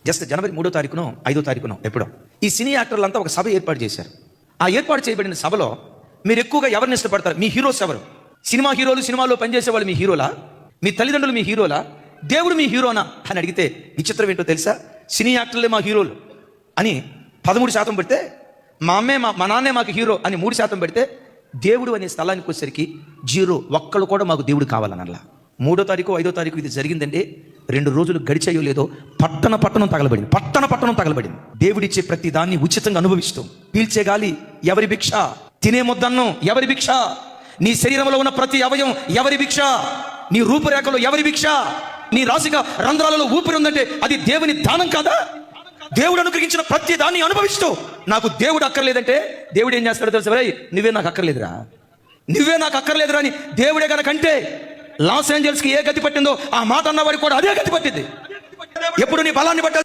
Just జనవరి 3వ తారీఖునో 5వ తారీఖునో ఎప్పుడో ఈ సినీ యాక్టర్లంతా ఒక సభ ఏర్పాటు చేశారు. ఆ ఏర్పాటు చేయబడిన సభలో మీరు ఎక్కువగా ఎవరిని ఇష్టపడతారు? మీ హీరోస్ ఎవరు? సినిమా హీరోలు, సినిమాలో పనిచేసే వాళ్ళు మీ హీరోలా? మీ తల్లిదండ్రులు మీ హీరోలా? దేవుడు మీ హీరోనా అని అడిగితే విచిత్రం ఏంటో తెలుసా? సినీ యాక్టర్లే మా హీరోలు అని 13% పెడితే, మా నాన్నే మాకు హీరో అని 3% పెడితే, దేవుడు అనే స్థలానికి వచ్చేసరికి 0. ఒక్కళ్ళు కూడా మాకు దేవుడు కావాలనల్లా. 3వ తారీఖు 5వ తారీఖు ఇది జరిగిందంటే 2 రోజులు గడిచాయో లేదో పట్టణం తగలబడింది. దేవుడిచ్చే ప్రతి దాన్ని ఉచితంగా అనుభవిస్తూ, పీల్చే గాలి ఎవరి భిక్ష, తినే ముద్దన్నం ఎవరి భిక్ష, నీ శరీరంలో ఉన్న ప్రతి అవయవం ఎవరి భిక్ష, నీ రూపురేఖలో ఎవరి భిక్ష, నీ రాశిక రంధ్రాలలో ఊపిరి ఉందంటే అది దేవుని దానం కాదా? దేవుడు అనుగ్రహించిన ప్రతి దాన్ని అనుభవిస్తూ, నాకు దేవుడు అక్కర్లేదంటే దేవుడు ఏం చేస్తాడో తెలుసా? నువ్వే నాకు అక్కర్లేదురా అని దేవుడే కనుకంటే లాస్ ఏంజల్స్కి ఏ గతి పట్టిందో ఆ మాట అన్నవాడికి కూడా అదే గతి పట్టింది. ఎప్పుడు నీ బలాన్ని బట్టి